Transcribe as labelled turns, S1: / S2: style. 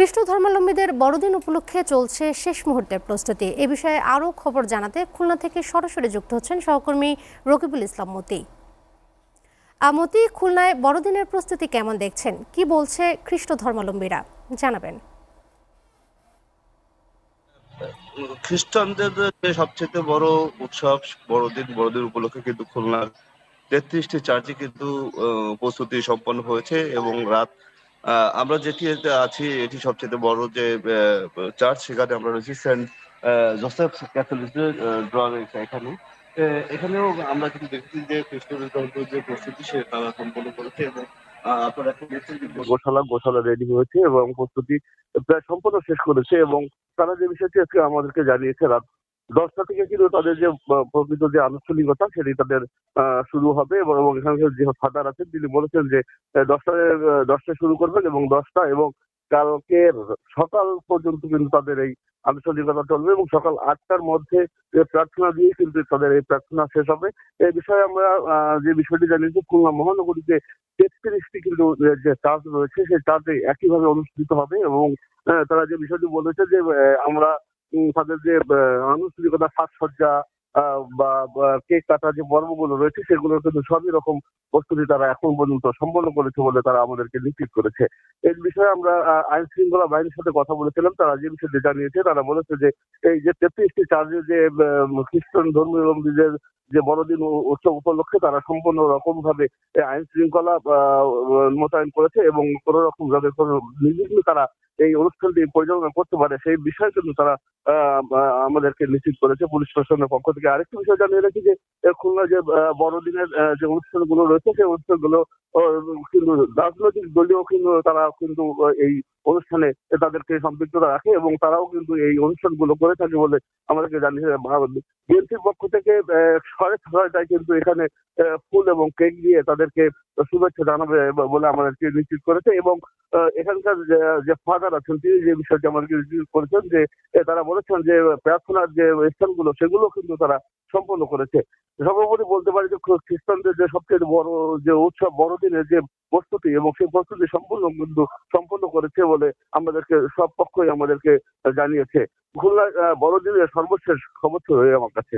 S1: খ্রিস্ট ধর্মাবলম্বীদের বড়দিন উপলক্ষে চলছে শেষ মুহূর্তের প্রস্তুতি। এ বিষয়ে আরও খবর জানাতে খুলনা থেকে সরাসরি যুক্ত হচ্ছেন সহকর্মী রকিবুল ইসলাম মতি। মতি, খুলনায় বড়দিনের প্রস্তুতি কেমন দেখছেন? কি বলছে খ্রিস্ট ধর্মাবলম্বীরা, জানাবেন।
S2: খ্রিস্টানদের যে সবচেয়ে বড় উৎসব বড়দিন উপলক্ষে কিন্তু খুলনার ৩৩টি চার্চে কিন্তু প্রস্তুতি সম্পন্ন হয়েছে এবং রাত আমরা যেটিতে আছি এটি সবচেয়ে বড় যে চার্চ, সেখানে আমরা রয়েছি সেন্ট জোসেফ ক্যাথলিকদের ড্র রয়েছে এখানে। এখানেও আমরা কিন্তু দেখছি যে খ্রিস্টানদের যে প্রস্তুতি সে তারা সম্পন্ন করেছে এবং আপনারা এখন দেখছেন যে গোশালা রেডি হয়েছে এবং প্রস্তুতি প্রায় সম্পূর্ণ শেষ করেছে। এবং তারা যে বিষয়টি আজকে আমাদেরকে জানিয়েছে, রাত 10টা থেকে কিন্তু তাদের যে প্রকৃত যে আনুষ্ঠানিকতা সেটি তাদের শুরু হবে এবং এখানকার যে ফাদার আছেন তিনি বলেছেন যে 10টায় শুরু করবেন এবং 10টা এবং কালকে সকাল পর্যন্ত কিন্তু তাদের এই আনুষ্ঠানিকতা চলবে এবং সকাল 8টার মধ্যে প্রার্থনা দিয়ে কিন্তু তাদের এই প্রার্থনা শেষ হবে। এই বিষয়ে আমরা যে বিষয়টি জানিয়েছি, খুলনা মহানগরীতে ৩৩টি কিন্তু যে চার্চ রয়েছে সেই চার্চে একইভাবে অনুষ্ঠিত হবে এবং তারা যে বিষয়টি বলেছে যে আমরা তাদের যে আনুষ্ঠানিকতা, সাজসজ্জা বা কেক কাটা যে পর্বগুলো রয়েছে সেগুলোর কিন্তু সবই রকম প্রস্তুতি তারা এখন পর্যন্ত সম্পন্ন করেছে বলে তারা আমাদেরকে নিশ্চিত করেছে। এই বিষয়ে আমরা আইন শৃঙ্খলা বাহিনীর সাথে কথা বলেছিলাম। তারা যে বিষয়টি জানিয়েছে, তারা বলেছে যে এই যে ৩৩টি চার্চে যে খ্রিস্টান ধর্মাবলম্বীদের যে বড়দিন উৎসব উপলক্ষে তারা সম্পূর্ণ রকম ভাবে আইন শৃঙ্খলা মোতায়েন করেছে এবং কোন রকম যাতে কোনো নির্বিঘ্ন তারা এই অনুষ্ঠানটি পরিচালনা করতে পারে সেই বিষয়ে কিন্তু তারা আমাদেরকে নিশ্চিত করেছে পুলিশ প্রশাসনের পক্ষ থেকে। আরেকটি বিষয় জানিয়ে রাখি যে খুলনা যে বড়দিনের যে অনুষ্ঠানগুলো রয়েছে সেই অনুষ্ঠানগুলো কিন্তু রাজনৈতিক দলীয় কিন্তু তারা কিন্তু এই অনুষ্ঠানে তাদেরকে সম্পৃক্ততা রাখে এবং তারাও কিন্তু এই অনুষ্ঠানগুলো করে থাকে বলে আমাদেরকে জানিয়েছে। বিএনপির পক্ষ থেকে 6:30টায় কিন্তু এখানে ফুল এবং কেক দিয়ে তাদেরকে শুভেচ্ছা জানাবে বলে আমাদেরকে নিশ্চিত করেছে এবং এখানকার যে ফাদার আছেন তিনি যে বিষয়টি আমাদেরকে নিশ্চিত করেছেন যে তারা বলেছেন যে প্রার্থনার যে স্থানগুলো সেগুলো কিন্তু তারা সম্পন্ন করেছে। সর্বোপরি বলতে পারি যে খ্রিস্টানদের যে সবচেয়ে বড় যে উৎসব বড়দিনের যে প্রস্তুতি এবং সেই প্রস্তুতি সম্পন্ন করেছে বলে আমাদেরকে সব পক্ষই আমাদেরকে জানিয়েছে। খুলনার বড়দিনের সর্বশেষ খবর হয়ে আমার কাছে।